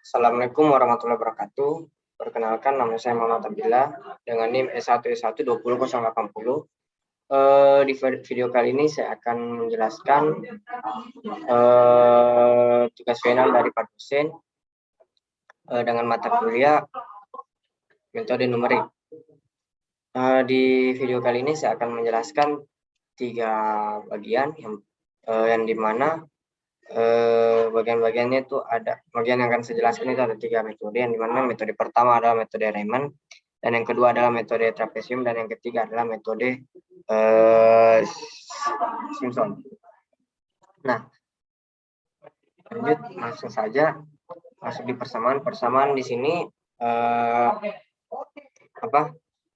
Assalamualaikum warahmatullahi wabarakatuh. Perkenalkan, nama saya Muhammad Abdillah dengan NIM S1S1 20080. Di video kali ini saya akan menjelaskan tugas final dari Pak dosen dengan mata kuliah metode numerik. Di video kali ini saya akan menjelaskan 3 bagian yang dimana bagian-bagiannya itu ada bagian yang akan saya jelaskan itu ada 3 metode, yang dimana metode pertama adalah metode Riemann, dan yang kedua adalah metode trapesium, dan yang ketiga adalah metode Simpson. Nah, lanjut langsung saja masuk di persamaan di sini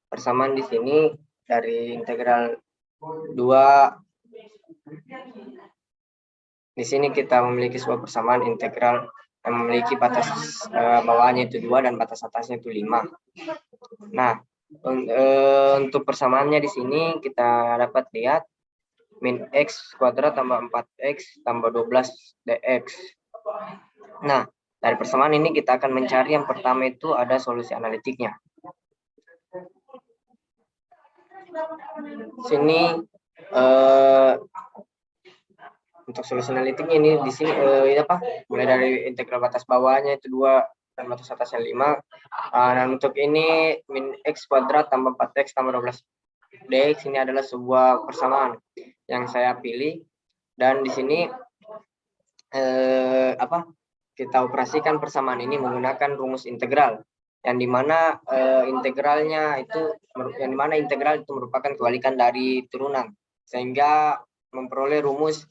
persamaan di sini dari integral 2. Di sini kita memiliki sebuah persamaan integral yang memiliki batas bawahnya itu 2 dan batas atasnya itu 5. Nah, untuk persamaannya di sini kita dapat lihat min x kuadrat tambah 4x tambah 12 dx. Nah, dari persamaan ini kita akan mencari yang pertama itu ada solusi analitiknya. Sini untuk solusi analitiknya ini di sini mulai dari integral batas bawahnya itu 2 dan batas atasnya 5. Dan untuk ini min x kuadrat tambah 4x tambah 12 dx ini adalah sebuah persamaan yang saya pilih, dan di sini kita operasikan persamaan ini menggunakan rumus integral, yang dimana integral itu merupakan kebalikan dari turunan, sehingga memperoleh rumus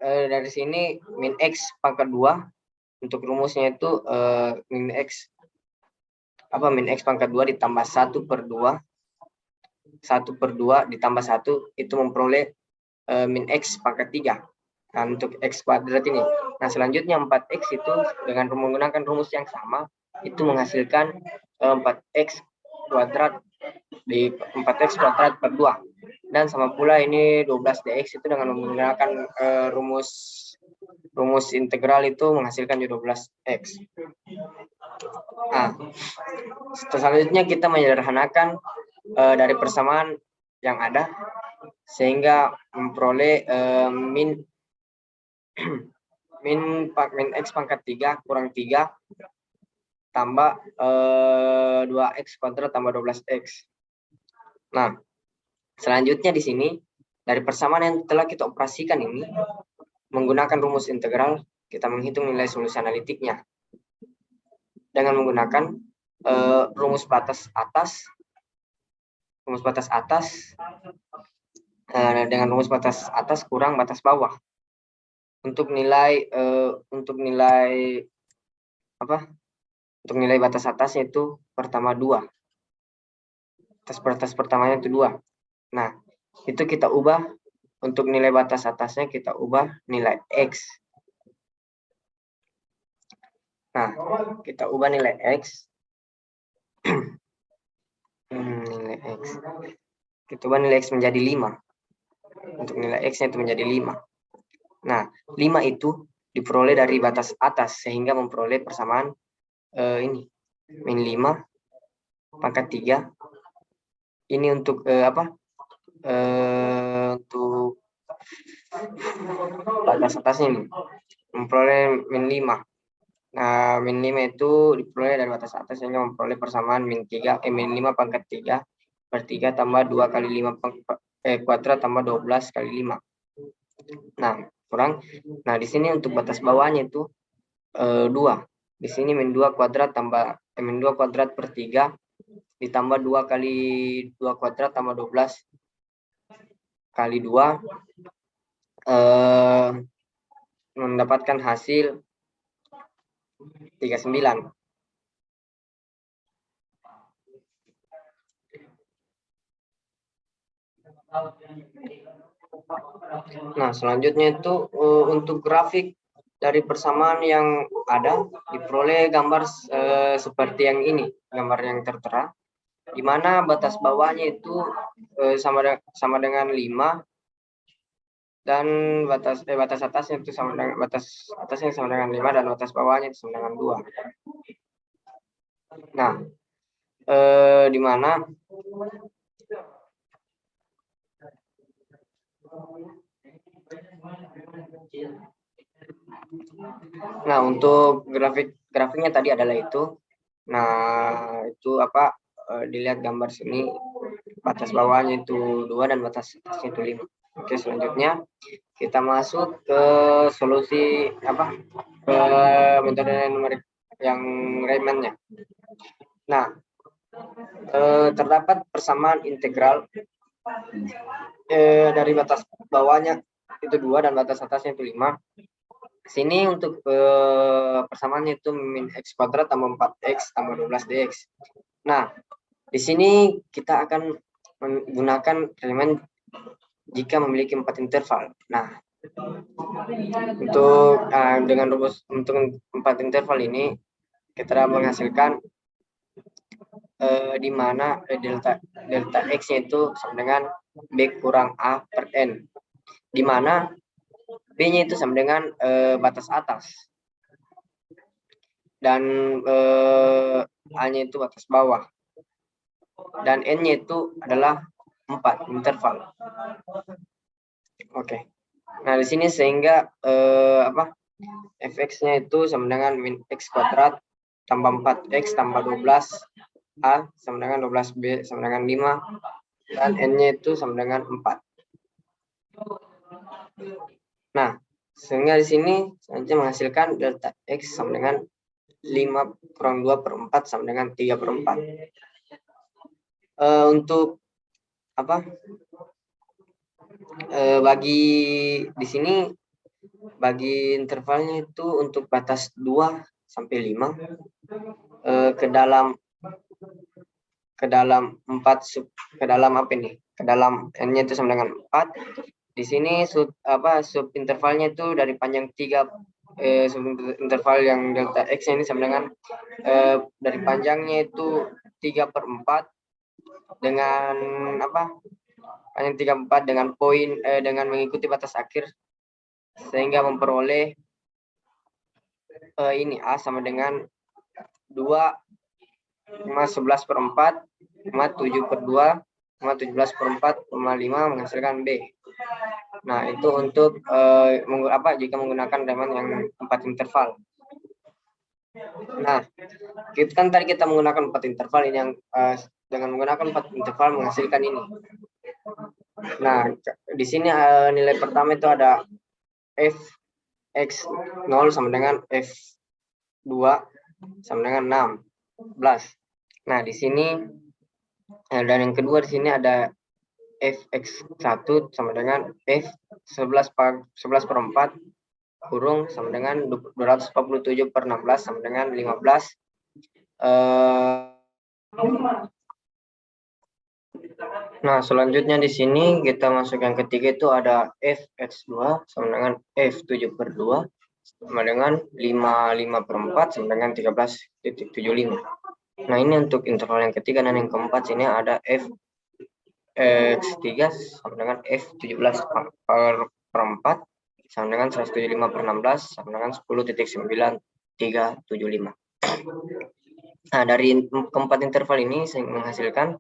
dari sini min x pangkat 2. Untuk rumusnya itu min x pangkat 2 ditambah 1/2 ditambah 1 itu memperoleh min x pangkat 3. Nah, untuk x kuadrat ini. Nah, selanjutnya 4x itu dengan menggunakan rumus yang sama itu menghasilkan 4x kuadrat di 4x kuadrat per 2. Dan sama pula ini 12 dx itu dengan menggunakan rumus integral itu menghasilkan 12x. Nah, selanjutnya kita menyederhanakan dari persamaan yang ada sehingga memperoleh min x pangkat 3 kurang 3 tambah 2x kuadrat tambah 12x. Nah, selanjutnya di sini dari persamaan yang telah kita operasikan ini menggunakan rumus integral kita menghitung nilai solusi analitiknya dengan menggunakan rumus batas atas dengan rumus batas atas kurang batas bawah. Untuk nilai batas atasnya itu pertama 2. Batas pertamanya itu 2. Nah, itu kita ubah untuk nilai batas atasnya, kita ubah nilai x. Nah, kita ubah nilai x. Kita ubah nilai x menjadi 5. Untuk nilai x-nya itu menjadi 5. Nah, 5 itu diperoleh dari batas atas sehingga memperoleh persamaan ini min 5 pangkat 3. Ini untuk untuk batas atasnya ini memperoleh min 5. Nah, min 5 itu diperoleh dari batas atas sehingga memperoleh persamaan min 5 pangkat 3 per 3 tambah 2 kali 5 kuadrat tambah 12 kali 5. Nah, Nah, di sini untuk batas bawahnya itu 2. Di sini min 2 kuadrat tambah min 2 kuadrat per 3 ditambah 2 kali 2 kuadrat tambah 12 kali 2 mendapatkan hasil 39. Nah, selanjutnya itu untuk grafik dari persamaan yang ada diperoleh gambar seperti yang ini, gambar yang tertera, di mana batas bawahnya itu sama dengan 5 dan batas atasnya itu sama dengan batas atasnya sama dengan 5 dan batas bawahnya itu sama dengan 2. Nah, di mana untuk grafiknya tadi adalah itu. Nah, itu apa, dilihat gambar sini, batas bawahnya itu 2 dan batas atasnya itu 5. Oke, selanjutnya kita masuk ke solusi apa, ke metode numerik yang Riemann-nya. Nah, terdapat persamaan integral dari batas bawahnya itu 2 dan batas atasnya itu 5. Sini untuk persamaannya itu min x kuadrat tambah 4x tambah 12 dx. Nah, di sini kita akan menggunakan Riemann jika memiliki 4 interval. Nah, untuk dengan rumus untuk 4 interval ini kita menghasilkan di mana delta x-nya itu sama dengan b kurang a per n, di mana b-nya itu sama dengan batas atas dan a-nya itu batas bawah dan n-nya itu adalah 4 interval. Oke. Nah, di sini sehingga fx-nya itu sama dengan min x kuadrat tambah 4x tambah 12a sama dengan 12b sama dengan 5 dan n-nya itu sama dengan 4. Nah, sehingga di sini selanjutnya menghasilkan delta x sama dengan 5 kurang 2 per 4 sama dengan 3 per 4. Untuk apa? Bagi di sini bagi intervalnya itu untuk batas 2 sampai 5 ke dalam 4 ke dalam apa ini? Ke dalam n-nya itu sama dengan 4. Di sini sub intervalnya itu dari panjang 3 sub interval yang delta x ini sama dengan dari panjangnya itu 3 per 4 dengan apa? Panjang 3/4 dengan poin dengan mengikuti batas akhir sehingga memperoleh ini A sama dengan 2 11 per 4 7 per 2 17 per 4 5 menghasilkan B. Nah, itu untuk jika menggunakan Riemann yang 4 interval. Nah, kan tadi kita menggunakan 4 interval ini yang dengan menggunakan 4 interval menghasilkan ini. Nah, di sini nilai pertama itu ada fx0 sama dengan f2 sama dengan 16. Nah, di sini dan yang kedua di sini ada fx1 sama dengan f11 per 4 kurung sama dengan 247 per 16 sama dengan 15. Nah, selanjutnya di sini kita masuk yang ketiga itu ada fx2 sama dengan f7 per 2 sama dengan 5 per 4 sama dengan 13.75. Nah, ini untuk interval yang ketiga dan yang keempat sini ada f3 sama dengan f17 per 4 sama dengan 175 per 16 sama dengan 10.9375. Nah, dari keempat interval ini saya menghasilkan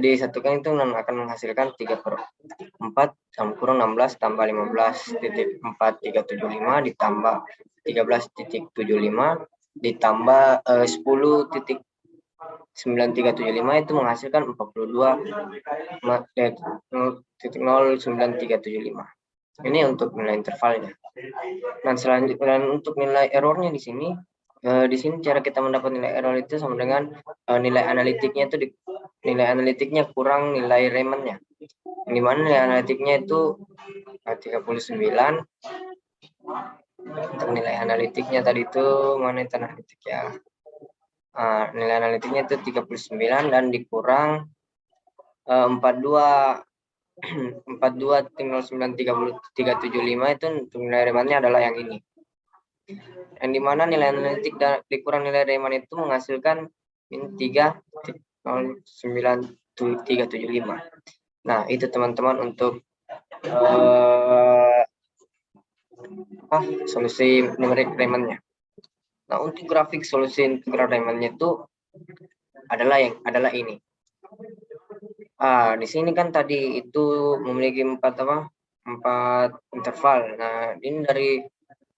disatukan itu akan menghasilkan 3 per 4 sama kurang 16 tambah 15.4375 ditambah 13.75 ditambah 10.9375 itu menghasilkan 42.09375. Ini untuk nilai intervalnya. Nah, selanjutnya untuk nilai errornya di sini cara kita mendapat nilai error itu sama dengan nilai analitiknya itu nilai analitiknya kurang nilai Riemann-nya. Di mana nilai analitiknya itu 39. Untuk nilai analitiknya tadi itu mana itu analitik ya? Nilai analitiknya itu 39 dan dikurang 42 42.09375 itu untuk nilai Riemann-nya adalah yang ini. Yang dimana nilai analitik dan dikurang nilai Riemann itu menghasilkan min 3.09375. Nah, itu teman-teman untuk solusi numerik Riemann-nya. Nah, untuk grafik solusi integral Riemann-nya itu adalah ini. Di sini kan tadi itu memiliki empat interval. Nah, ini dari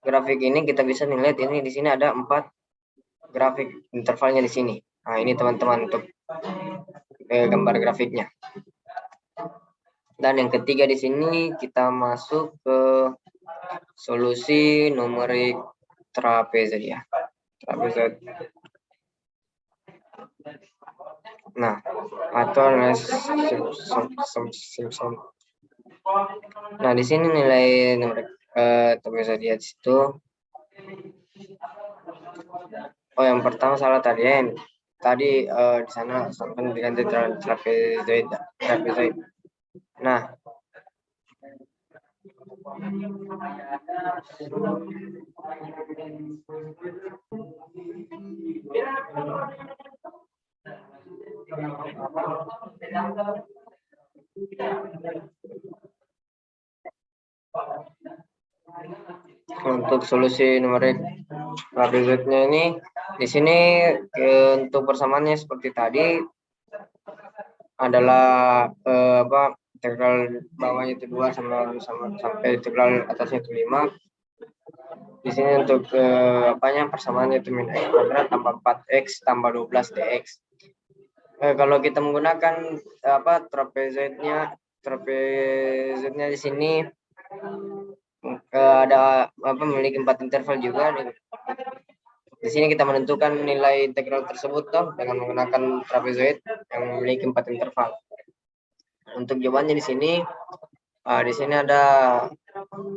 grafik ini kita bisa melihat ini di sini ada 4 grafik intervalnya di sini. Nah, ini teman-teman untuk gambar grafiknya. Dan yang ketiga di sini kita masuk ke solusi numerik trapezoid ya. Trapezoid. Nah, atau Simpson. Nah, di sini nilai numerik trapezoid di situ. Oh, yang pertama salah tadi ya. Tadi di sana sampai diganti trapezoid. Nah, untuk solusi numerik trapezoidnya ini di sini untuk persamaannya seperti tadi adalah integral bawahnya itu 2 sampai integral atasnya itu 5. Di sini untuk persamaannya itu min x kuadrat tambah 4x tambah 12 dx. Kalau kita menggunakan trapezoidnya di sini ada memiliki 4 interval juga. Di sini kita menentukan nilai integral tersebut dengan menggunakan trapezoid yang memiliki 4 interval. Untuk jawabannya di sini ada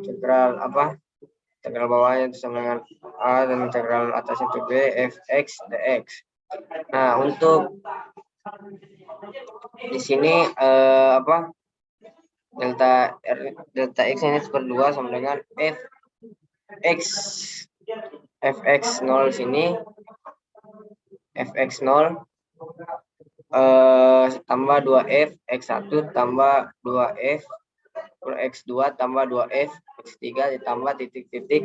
integral integral bawahnya itu sama dengan a dan integral atasnya itu b fx dx. Nah, untuk di sini delta x ini /2 sama dengan fx 0 sini fx 0 tambah 2f x1 tambah 2f per x2 tambah 2f x3 ditambah titik-titik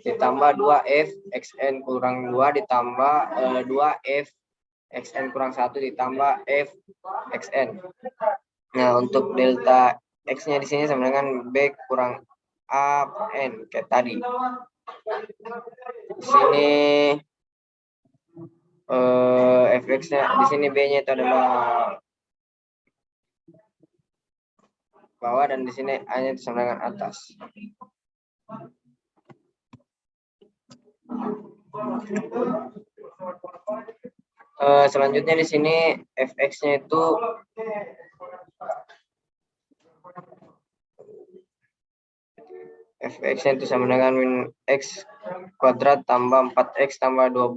ditambah 2f xn kurang 2 ditambah 2f xn kurang 1 ditambah f xn. Nah, untuk delta x-nya di sini sama dengan b kurang a n kayak tadi. Di sini fx-nya di sini b-nya itu adalah bawah dan di sini a-nya itu sama dengan atas. Selanjutnya di sini fx-nya itu fx-nya itu sama dengan min x kuadrat tambah 4x tambah 12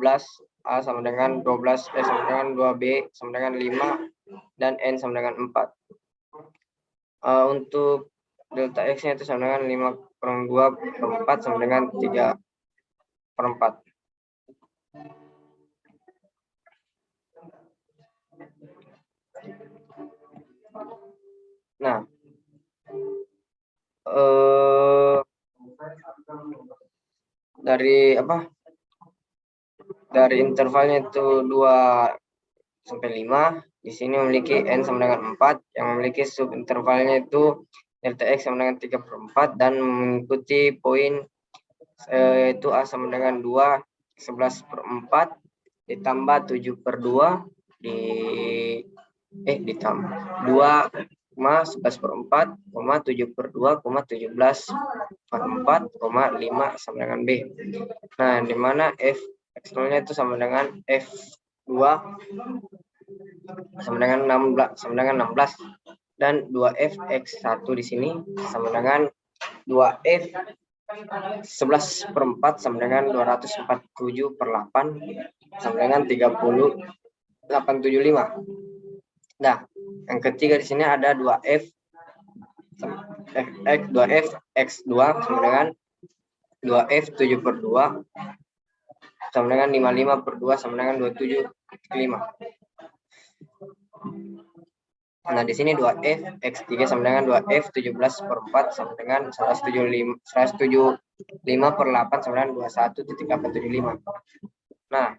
a sama dengan 12 sama dengan 2b sama dengan 5 dan n sama dengan 4. Untuk delta x-nya itu sama dengan 5 kurang 2 per 4 sama dengan 3 per 4. Nah, dari intervalnya itu 2 sampai 5, di sini memiliki n sama dengan 4, yang memiliki subintervalnya itu delta x sama dengan 3 per 4 dan mengikuti poin itu a sama dengan 2 11 per 4 ditambah 7 per 2 ditambah 2 11 per 4, 7 per 2, 17 per 4, 5 sama dengan B. Nah, di mana f x0-nya itu sama dengan f2 sama dengan 16 dan 2f x1 di sini sama dengan 2f 11 per 4 sama dengan 247 per 8 sama dengan 3875. Nah, yang ketiga di sini ada 2f x2 sama dengan 2f 7 per 2 sama dengan 55 per 2 sama dengan 275. Nah, di sini 2F X3 sama dengan 2F 17/4 sama dengan 175/8 sama dengan 21.875. Nah,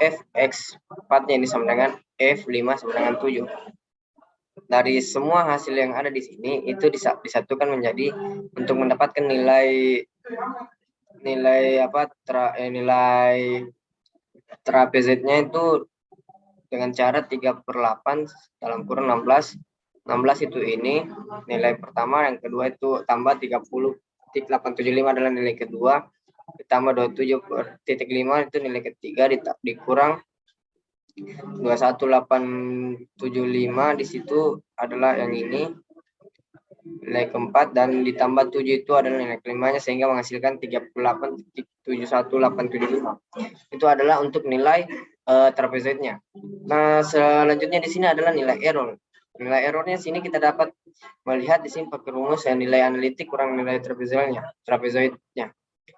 Fx4-nya ini sama dengan F5 sama dengan 7. Dari semua hasil yang ada di sini itu disatukan menjadi untuk mendapatkan nilai trapeznya itu dengan cara 3/8 dalam kurung 16. 16 itu ini nilai pertama, yang kedua itu tambah 30.875 adalah nilai kedua, ditambah 27.5 itu nilai ketiga, dikurang 21.875 di situ adalah yang ini nilai keempat, dan ditambah 7 itu adalah nilai kelimanya, sehingga menghasilkan 38.71875. Itu adalah untuk nilai trapezoidnya. Nah, selanjutnya di sini adalah nilai error. Nilai errornya sini kita dapat melihat di sini pakai rumus yang nilai analitik kurang nilai trapezoidnya.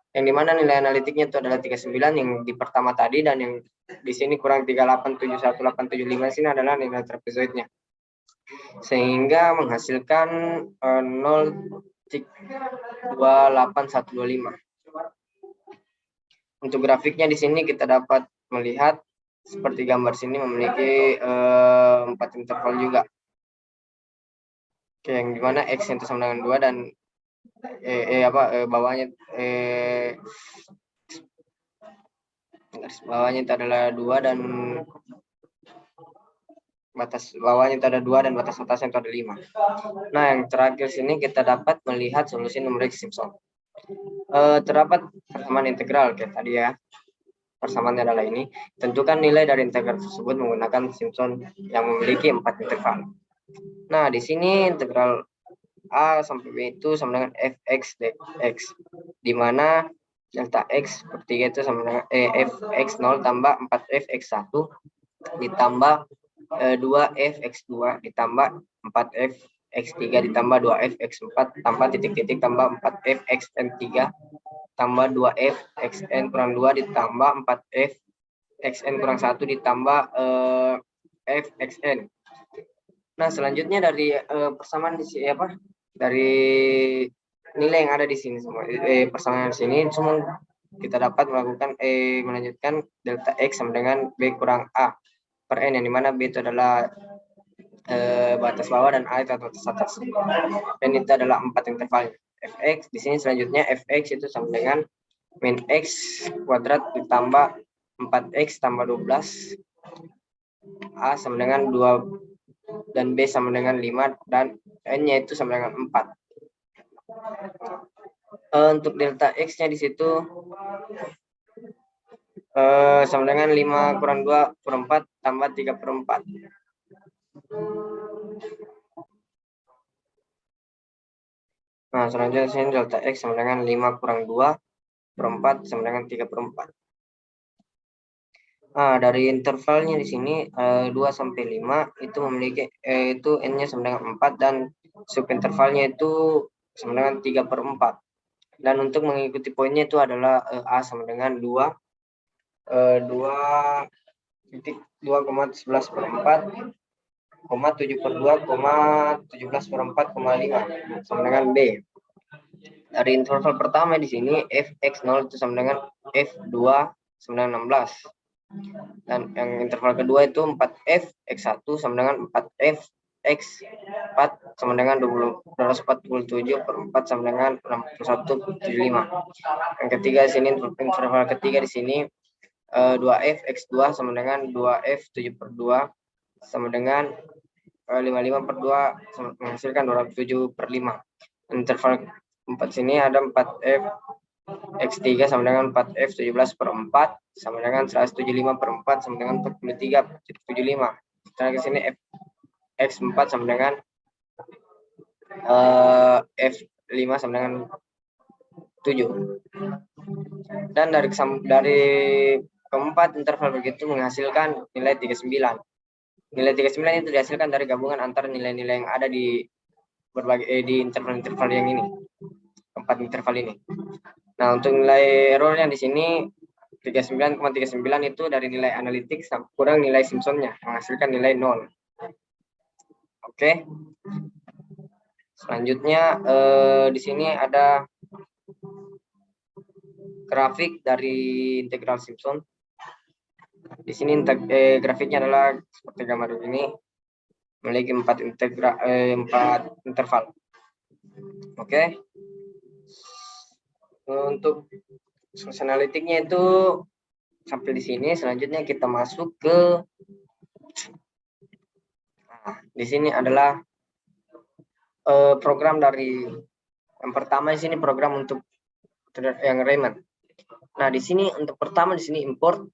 Yang dimana nilai analitiknya itu adalah 39 yang di pertama tadi, dan yang di sini kurang 38.71875 sini adalah nilai trapezoidnya, sehingga menghasilkan 0,28125. Untuk grafiknya di sini kita dapat melihat seperti gambar sini memiliki 4 interval juga. Oke, yang dimana X itu sama dengan 2 dan bawahnya itu adalah 2 dan batas bawahnya itu ada 2 dan batas atasnya itu ada 5. Nah, yang terakhir sini kita dapat melihat solusi numerik Simpson. Terdapat persamaan integral kayak tadi ya. Persamaannya adalah ini. Tentukan nilai dari integral tersebut menggunakan Simpson yang memiliki 4 interval. Nah, di sini integral A sampai B itu sama dengan fx dx, di mana delta x per 3 itu sama dengan fx0 tambah 4fx1 ditambah 2fx2 ditambah 4fx3 ditambah 2fx4 tambah titik-titik tambah 4fxn3 tambah 2fxn kurang 2 ditambah 4fxn kurang 1 ditambah fxn. Nah, selanjutnya dari persamaan di sini dari nilai yang ada di sini semua persamaan di sini semua kita dapat melanjutkan delta x sama dengan b kurang a per n, yang dimana b itu adalah batas bawah dan a itu batas atas, dan itu adalah 4 intervalnya. Fx di sini selanjutnya fx itu sama dengan min x kuadrat ditambah 4x tambah 12, a sama dengan 2 dan B sama dengan 5 dan N-nya itu sama dengan 4. Untuk delta X-nya di situ sama dengan 5 kurang 2 per 4 tambah 3 per 4. Nah, selanjutnya sini delta X sama dengan 5 kurang 2 per 4 sama dengan 3 per 4. Nah, dari intervalnya di sini 2 sampai 5 itu memiliki itu N-nya sama dengan 4 dan subintervalnya itu sama dengan 3 per 4. Dan untuk mengikuti poinnya itu adalah A sama dengan 2,11 per 4, 7 per 2, 17 per 4, 5 sama dengan B. Dari interval pertama di sini Fx0 itu sama dengan F2 sama dengan 16. Dan yang interval kedua itu 4f x1 sama dengan 4f x4 sama dengan 247 per 4 sama dengan 61,75. Yang ketiga di sini interval ketiga di sini 2f x2 sama dengan 2f 7 per 2 sama dengan 55 per 2 menghasilkan 207 per 5. Interval 4 sini ada 4f X3 sama dengan 4F 17 per 4 sama dengan 175 per 4 sama dengan 43,75. Setelah ke sini X4 sama dengan F5 sama dengan 7. Dan dari keempat interval begitu menghasilkan nilai 39. Nilai 39 itu dihasilkan dari gabungan antara nilai-nilai yang ada di berbagai di interval-interval yang ini. Keempat interval ini. Nah, untuk nilai errornya di sini 39,39 itu dari nilai analitik kurang nilai Simpsonnya, menghasilkan nilai 0. Oke. Selanjutnya di sini ada grafik dari integral Simpson. Di sini grafiknya adalah seperti gambar ini, memiliki 4 interval. Oke. Untuk source analitiknya itu sampai di sini. Selanjutnya kita masuk ke di sini adalah program dari yang pertama. Di sini program untuk yang Riemann. Nah, di sini untuk pertama di sini import.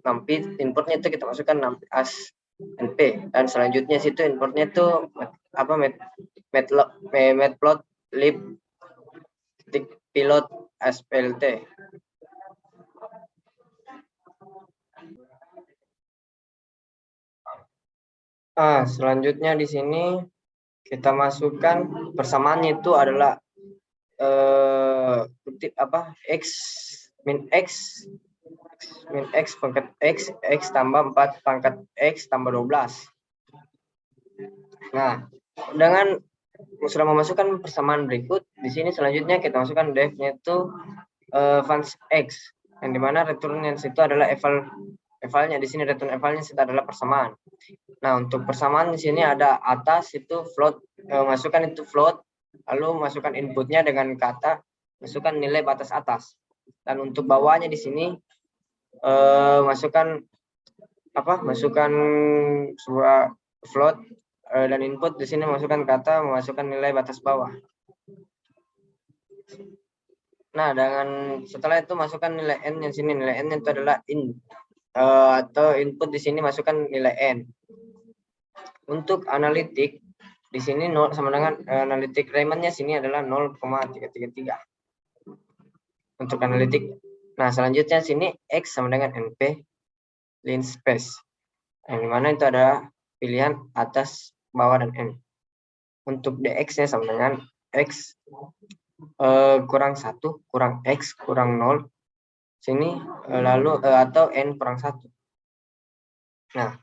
Nanti importnya itu kita masukkan as np, dan selanjutnya situ importnya itu apa, matplotlib pilot splt. Selanjutnya di sini kita masukkan persamaannya itu adalah x min x pangkat x tambah 4 pangkat x tambah 12. Nah, dengan sudah memasukkan persamaan berikut, di sini selanjutnya kita masukkan def-nya itu funds x, yang dimana returnnya itu adalah evalnya. Di sini return evalnya itu adalah persamaan. Nah, untuk persamaan di sini ada atas itu float, masukkan itu float, lalu masukkan inputnya dengan kata masukkan nilai batas atas, dan untuk bawahnya di sini masukkan sebuah float, dan input di sini masukkan kata memasukkan nilai batas bawah. Nah, setelah itu masukkan nilai n yang sini. Nilai n itu adalah atau input di sini masukkan nilai n. Untuk analitik di sini 0 sama dengan analitik Riemann-nya sini adalah 0,333 untuk analitik. Nah, selanjutnya sini x sama dengan np line space, yang dimana itu ada pilihan atas, bawah, dan n. Untuk dx-nya sama dengan x kurang 1 kurang x kurang 0 sini, lalu atau n kurang 1. Nah,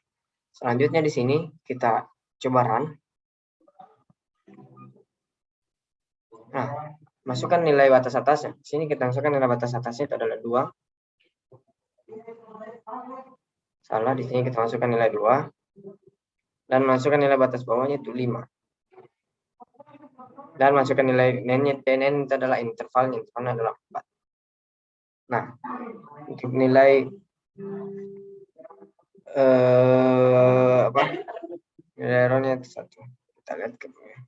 selanjutnya di sini kita coba run. Nah, masukkan nilai batas atasnya. Sini kita masukkan nilai batas atasnya itu adalah 2. Salah, di sini kita masukkan nilai 2. Dan masukkan nilai batas bawahnya itu 5. Dan masukkan nilai n-nya, n itu adalah intervalnya adalah 4. Nah, untuk nilai nilai errornya itu 1. Kita lihat ke bawah.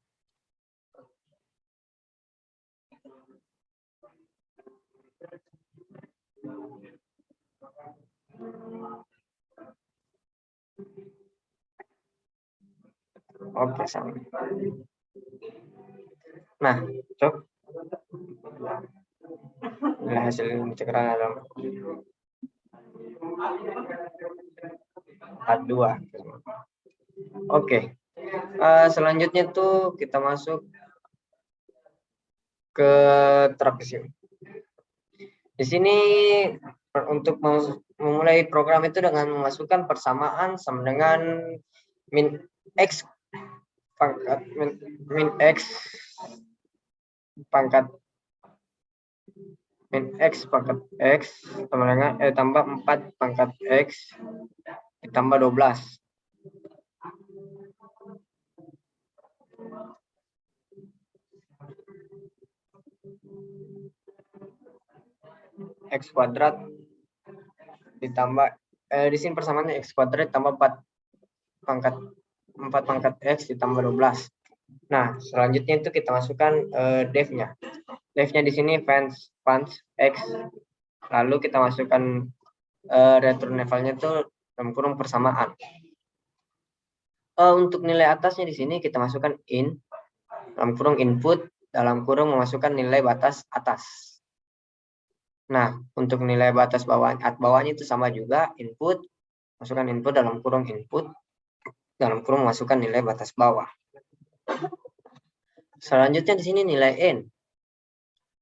Oke, sama. Nah, cok. Nilai hasil integral adalah 42. Oke. Selanjutnya tuh kita masuk ke trapesium. Di sini untuk memulai program itu dengan memasukkan persamaan sama dengan min x pangkat min x pangkat x sama dengan tambah 4 pangkat x ditambah 12. X kuadrat ditambah di sini persamaannya x kuadrat tambah 4 pangkat x ditambah 12. Nah, selanjutnya itu kita masukkan def-nya. Def-nya di sini funds x, lalu kita masukkan return levelnya itu dalam kurung persamaan. Untuk nilai atasnya di sini kita masukkan in dalam kurung input dalam kurung memasukkan nilai batas atas. Nah, untuk nilai batas bawahnya itu sama juga, input, masukkan input dalam kurung input, dalam kurung masukkan nilai batas bawah. Selanjutnya di sini nilai n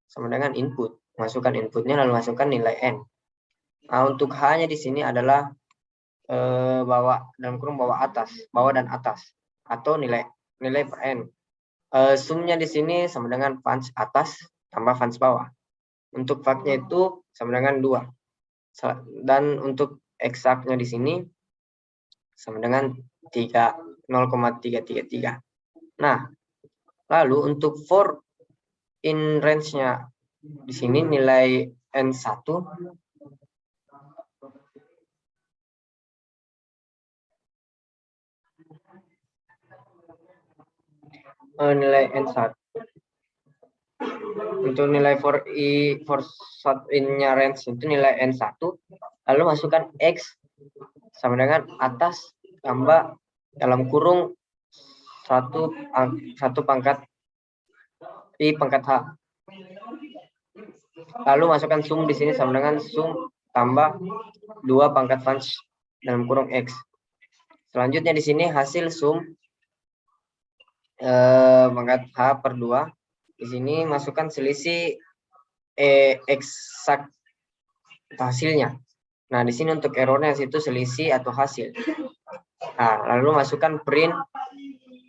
sama dengan input, masukkan inputnya lalu masukkan nilai n. Nah, untuk h-nya di sini adalah bawah dalam kurung bawah dan atas. atau nilai per n. Sumnya di sini sama dengan funds atas tambah funds bawah. Untuk faknya itu sama dengan 2. Dan untuk eksaknya di sini sama dengan 0,333. Nah, lalu untuk for in range-nya di sini nilai N1 nilai N1 untuk nilai for in-nya range itu nilai N1, lalu masukkan X sama dengan atas tambah dalam kurung 1 pangkat I pangkat H. Lalu masukkan sum di sini sama dengan sum tambah 2 pangkat funds dalam kurung X. Selanjutnya di sini hasil sum pangkat H per 2. Di sini masukkan selisih eksak hasilnya. Nah, di sini untuk errornya itu selisih atau hasil. Nah, lalu masukkan print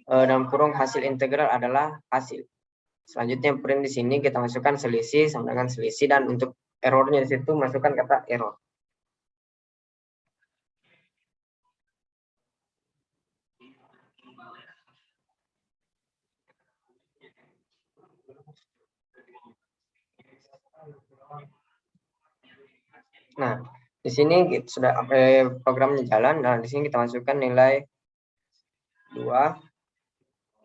dalam kurung hasil integral adalah hasil. Selanjutnya print di sini kita masukkan selisih sama dengan selisih, dan untuk errornya di situ masukkan kata error. Nah, di sini sudah programnya jalan. Nah, di sini kita masukkan nilai 2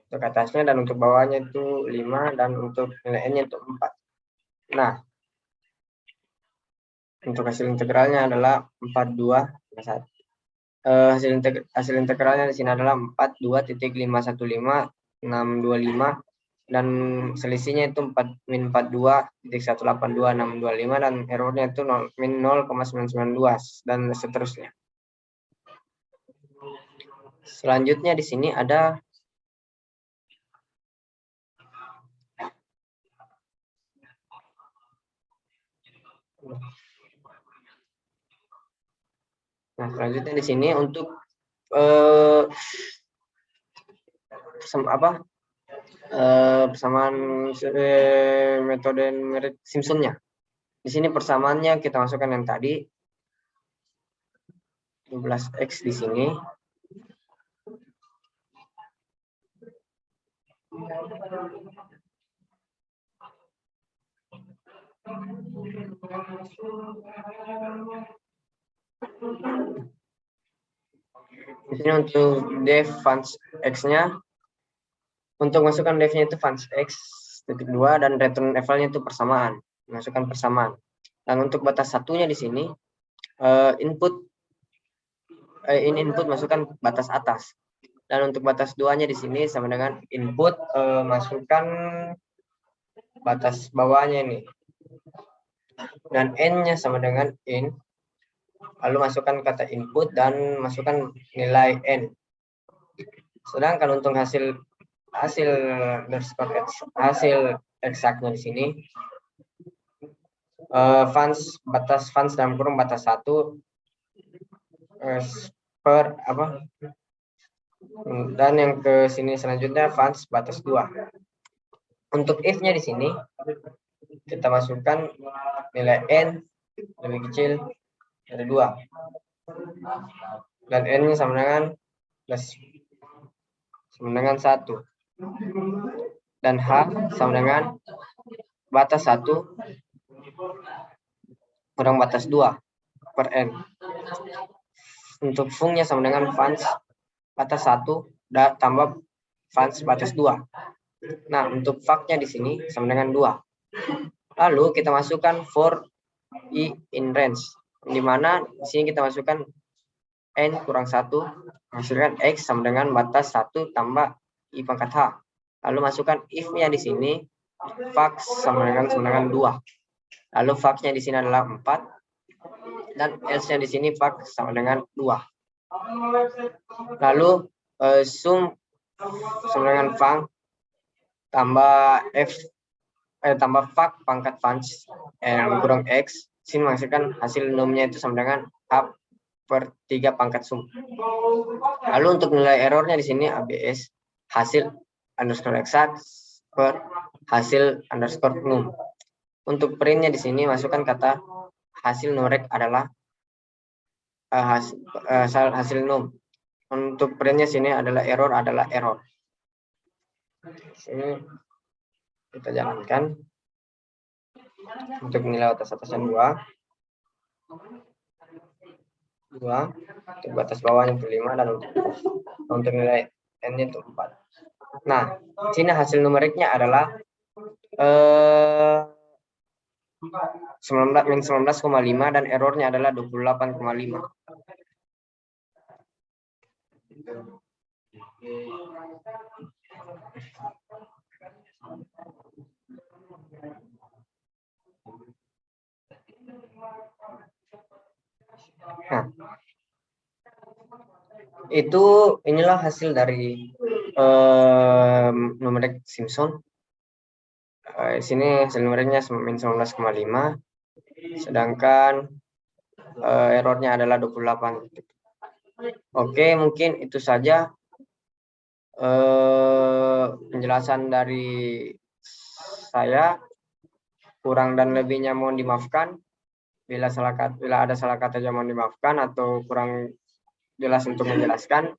untuk atasnya, dan untuk bawahnya itu 5, dan untuk nilai n-nya itu 4. Nah, untuk hasil integralnya adalah 42 1. Hasil integralnya di sini adalah 42.515.625, dan selisihnya itu min 42.182.625, dan errornya itu min 0,992 dan seterusnya. Selanjutnya di sini ada selanjutnya di sini untuk persamaan metode Simpson-nya. Di sini persamaannya kita masukkan yang tadi 12x di sini. Di sini untuk def funds x-nya, untuk masukkan def-nya itu funds x titik 2, dan return levelnya itu persamaan, masukkan persamaan. Dan untuk batas satunya di sini input masukkan batas atas, dan untuk batas 2-nya di sini sama dengan input masukkan batas bawahnya ini, dan n-nya sama dengan in, lalu masukkan kata input dan masukkan nilai n. Sedangkan untuk hasil eksaknya di sini batas funds dalam kurung batas 1 per dan yang ke sini selanjutnya funds batas 2. Untuk if-nya di sini kita masukkan nilai n lebih kecil dari 2, dan n-nya sama dengan 1, dan h sama dengan batas 1 kurang batas 2 per n. Untuk fungnya sama dengan funds batas 1 dan tambah funds batas 2. Nah, untuk fact-nya di sini sama dengan 2. Lalu kita masukkan for i in range, di mana di sini kita masukkan n kurang 1, hasilkan x sama dengan batas 1 tambah i pangkat h. Lalu masukkan if-nya di sini fact sama dengan 2. Lalu fact-nya di sini adalah 4, dan else-nya di sini fact sama dengan 2. Lalu sum sama dengan func tambah f tambah fact pangkat funds kurang x. Sini menghasilkan hasil numnya itu sama dengan h per 3 pangkat sum. Lalu untuk nilai errornya di sini ABS hasil underscore exact per hasil underscore num. Untuk printnya di sini masukkan kata hasil norek adalah hasil num. Untuk printnya sini adalah error Di sini kita jalankan untuk nilai atas-atasan 2, untuk batas bawahnya untuk 5 dan untuk nilai n-nya untuk 4. Nah, sini hasil numeriknya adalah 19,5 dan errornya adalah 28,5. Nah, itu inilah hasil dari numerik Simpson. Di sini hasil numeriknya min 19,5, sedangkan errornya adalah 28. Oke, mungkin itu saja penjelasan dari saya. Kurang dan lebihnya mohon dimaafkan. Bila ada salah kata mohon dimaafkan atau kurang jelas untuk menjelaskan.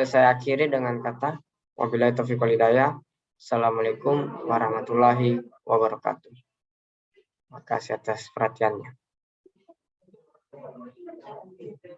Saya akhiri dengan kata wabillahi taufiq wal hidayah. Assalamualaikum warahmatullahi wabarakatuh. Terima kasih atas perhatiannya.